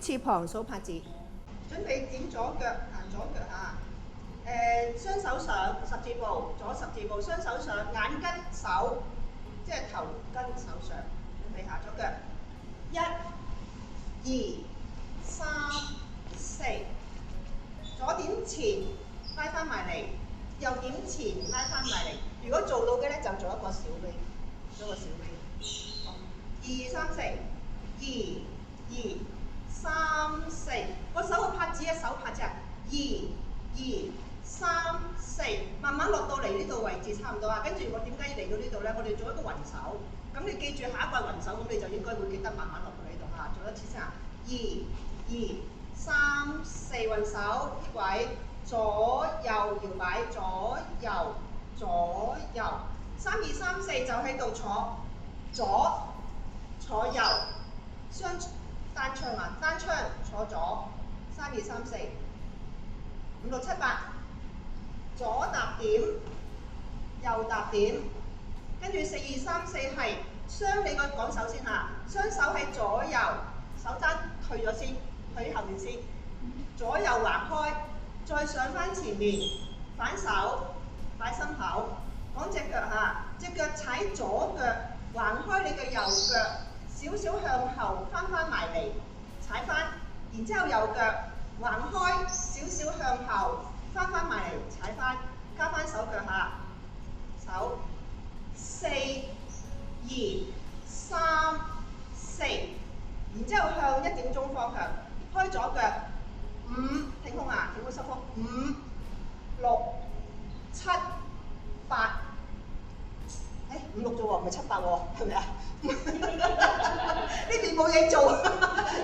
翅膀數拍子。準備點左腳，行左腳下。雙手上十字步，左十字步，雙手上，眼跟手，即係頭跟手上。準備下左腳。1、2、3、4。左點前拉翻埋嚟，右點前拉翻埋嚟。如果做到嘅咧，就做一個小 V， 做一個小 V。2、3、4，2、2、3、4。個手嘅拍子手拍子2、2、3、4，慢慢落到嚟呢度位置差唔多啊。跟住我點解要嚟到呢度咧？我哋做一個雲手。咁你記住下一個係雲手，咁你就應該會記得慢慢落到呢度嚇。做一次先啊！2、2、3、4，雲手呢位，左右搖擺，左右左右。3、2、3、4就喺度坐，左坐右，雙單槍啊，單槍坐左。3、2、3、4、5、6、7、8，左踏點，右踏點，跟住4、2、3、4係雙你個講手先嚇，雙手喺左右，手踭退咗先，退後面先，左右橫開，再上翻前面，反手擺心口，講隻腳嚇，隻腳踩左腳，橫開你嘅右腳，少少向後翻埋嚟，踩翻，然之後右腳橫開，少少向後翻埋嚟，踩翻，加翻手腳下，手4、2、3、4，然之後向1點鐘方向，開左腳5，挺胸啊，挺胸收腹5、6、7、8，5、6啫喎，唔係7、8喎，係咪啊？呢邊冇嘢做，呢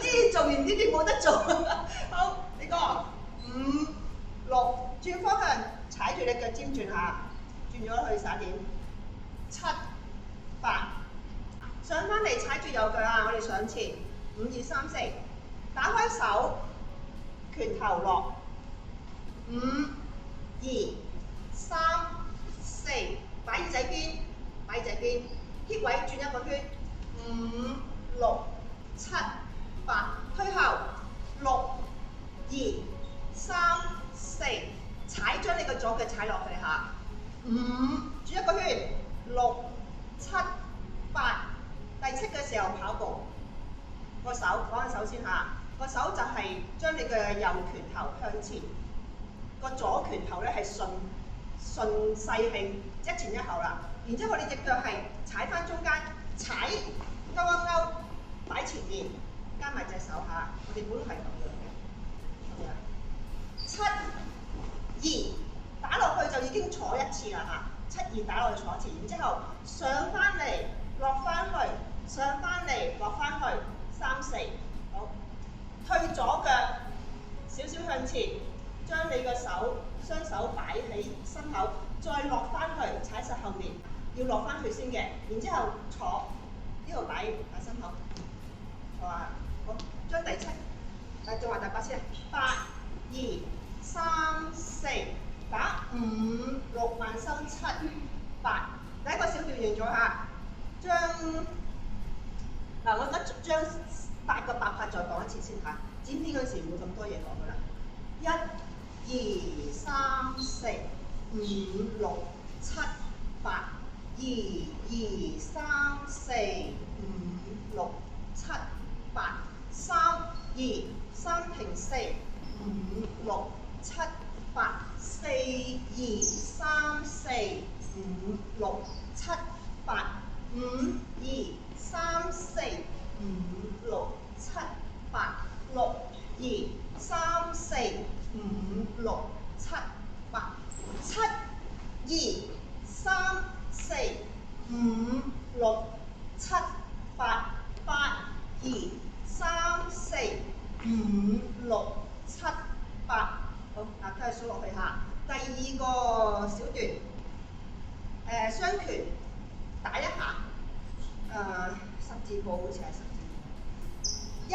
邊做完呢邊冇得做。好，你講5、6，轉方向，踩住你腳尖轉下，轉咗去撒點7、8，上翻嚟踩住右腳啊！我哋上前5、2、3、4，打開手，拳頭落5、2、3、4，擺耳仔邊，擺耳仔邊。hip 位轉一個圈，5、6、7、8，推後6、2、3、4，踩將你個左腳踩落去下，5，轉一個圈，6、7、8，第7嘅時候跑步，個手講下手先嚇，個手就係將你嘅右拳頭向前，個左拳頭咧係順勢係一前一後啦。然之後我哋隻腳係踩翻中間，踩勾一勾，擺前面，加埋隻手下。我哋本係咁樣嘅。7、2，打落去就已經坐一次啦嚇。7、2打落去坐一次，然之後上翻嚟，落翻去，上翻嚟，落翻去，3、4，好。退左腳，少少向前，將你個手雙手擺喺心口，再落翻去，踩實後面。要落翻去先嘅，然之後坐呢度擺心口，坐下，好，將第7，仲話第8先，8、2、3、4，打5、6慢收7、8，第一個小調完咗下，我而家將8個8拍再講一次先嚇，剪片嗰時唔會咁多嘢講噶啦，1、2、3、4、5、6、7、8。2、2、3、4、5、6、7、8，3、2、3停4、5、6、7、8，4、2、3、4、5、6、7、8，5、2、3、4、5、6、7、8，6、2、3、4、5、6、7、8，7、2、3、4、5、6、7、8，8、2、3、4、5、6、7、8，好，嗱，繼續數落去下。第2個小段，雙拳打一下，十字步好似係十字步。1、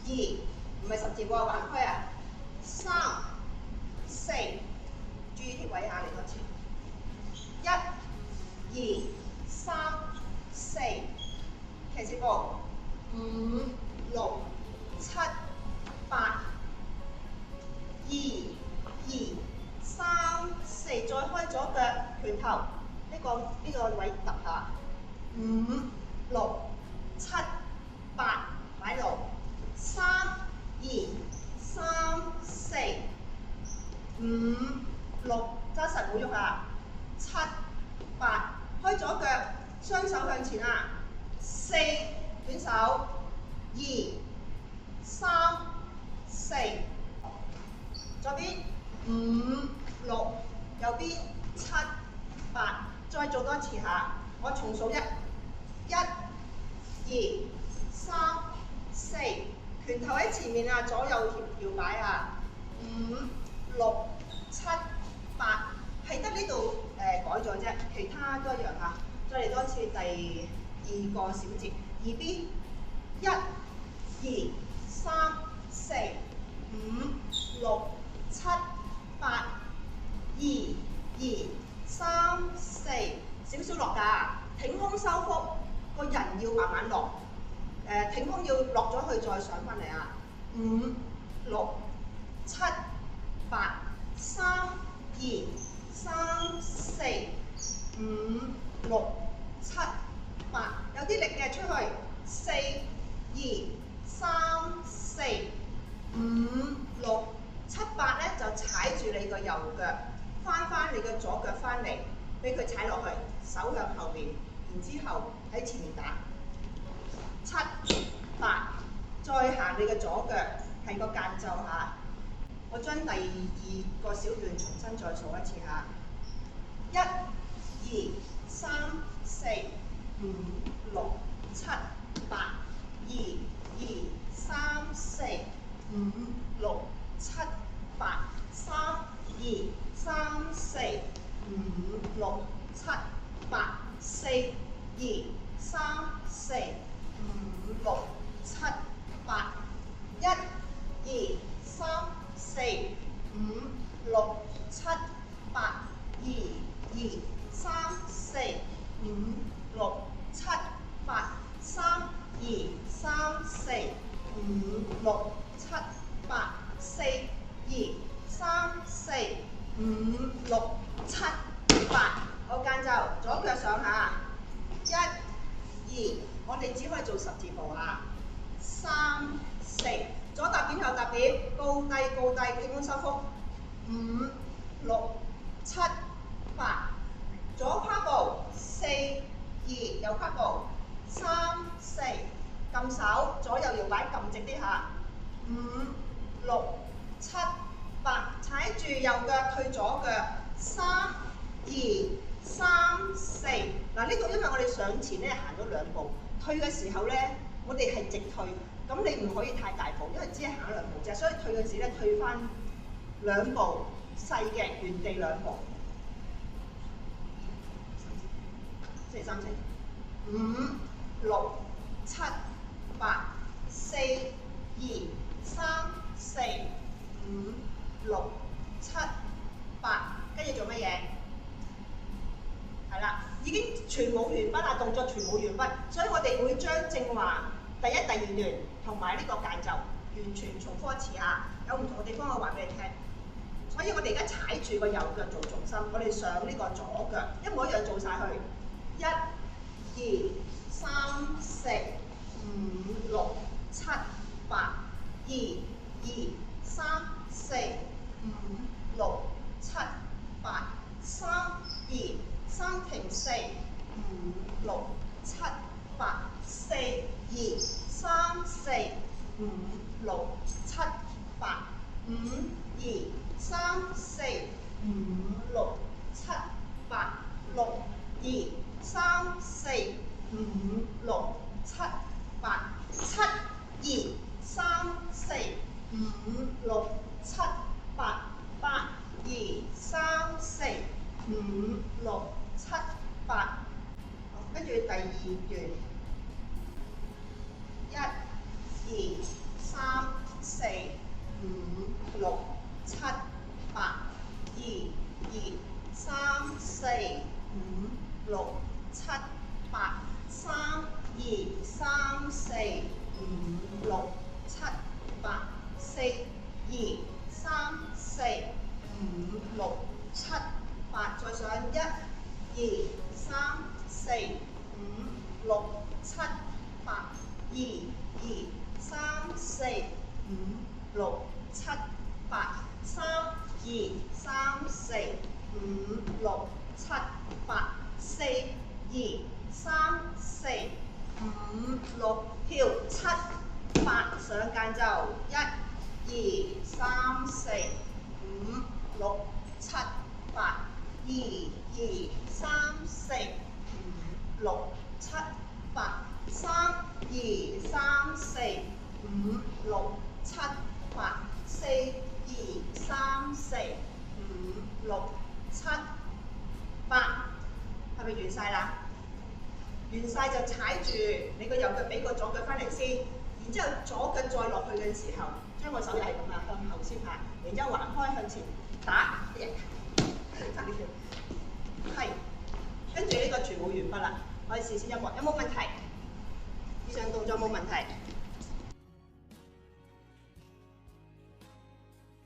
2，唔係十字步啊，橫開啊。3、4，注意啲位下嚟多次。1、2、3、4，騎士步5、6、7、再開左腳拳頭，呢個位揼下，5、6、7、8擺度，3、2、3、4、5、6揸實冇喐啊，7、8開左腳，雙手向前啊，4短手，2、3、4，左邊5、6，右邊7、8，再做多次下，我重數1、2、3、4，拳頭喺前面啊，左右搖擺啊，5、6、7、8，係得呢度改咗啫，其他都一樣嚇。再嚟多次第2個小節，2B， 1、2、3、4、5、6、7、8、2、2、3、4，少少落㗎，挺胸收腹，個人要慢慢落，挺胸要落咗去再上翻嚟啊，5、6、7、8、3、2、3、4、5、6、7、8，有啲力嘅出去，4、2、3、4、5、6、7、8咧就踩住你個右腳，翻你個左腳翻嚟，俾佢踩落去，手向後邊，然之後喺前面打7、8，再行你嘅左腳，係個間奏嚇。我將第2個小段重新再數一次嚇，1、2、3、4、5、6、7、8、2、2、3、4、5、6、7、8、3、2、3、4、5、6、7、8、4、2、3、4、5、6、7、8、1、2、3、4、5、6、7、8、2、2、3、4、5、6、7、8、3、2、3、4、5、6、7、8、4、2、3、4、5、6、7、8，好間奏，左腳上下，1、2，我哋只可以做10字步嚇，3、4，左踏點右踏點，高低，挺胸收腹，5、6、7、8，左跨步4、2，右跨步3、4，撳手，左右搖擺，撳直啲下，5、6、7、8，踩住右腳退左腳，3、2、3、4，嗱呢度因為我哋上前咧行咗2步，退嘅時候咧，我哋係直退，咁你唔可以太大步，因為只係行咗2步啫，所以退嘅時咧退翻2步，細嘅原地2步。4、3、4、5、6、7、8、4、2、3、4、5、6、7、8，跟住做乜嘢？係啦，已經全冇完畢啦，動作全冇完畢，所以我哋會將正話第1、第2段同埋呢個間奏完全重複一次嚇，有唔同嘅地方我話俾你聽。所以我哋而家踩住個右腳做重心，我哋上呢個左腳一模一樣做晒去，1、2、3、4、5、6、7、8、2、2、3、4、5、6、7、8、3、2、3停4、5、6、7、8、4、2、3、4、5、6、7、8、5、2、3、4、5、6、7、8、6、2、3、4、5、6、7、8、7、2、3、4、5、6、7、8、8、2、3、4、5、6、7、8，跟住第2段，1、2、3、4、5、6、7、8、2、2、3、4、5、6、7、8、3、2、3、4、5、6、7、8、4、2、3、4、5、6、7、八，再上1、2、3、4、5、6、7、8，2、2、3、4、5、6、7、8，3、2、3、4、5、6、7、8，4、2、3、4、5、6，跳7、8，上間就1、2、3、4、5、6、7、8，2、2、3、4、5、6、7、8，3、2、3、4、5、6、7、8，4、2、3、4、5、6、7、8，係咪完晒啦？完晒就踩住你個右腳俾個左腳翻嚟先，然之後左腳再落去嘅時候，將個手又係咁啊，向後先拍，然之後橫開向前打，差啲跳，係，跟住呢個全部完畢啦，可以試先音樂，有冇問題？以上動作冇問題。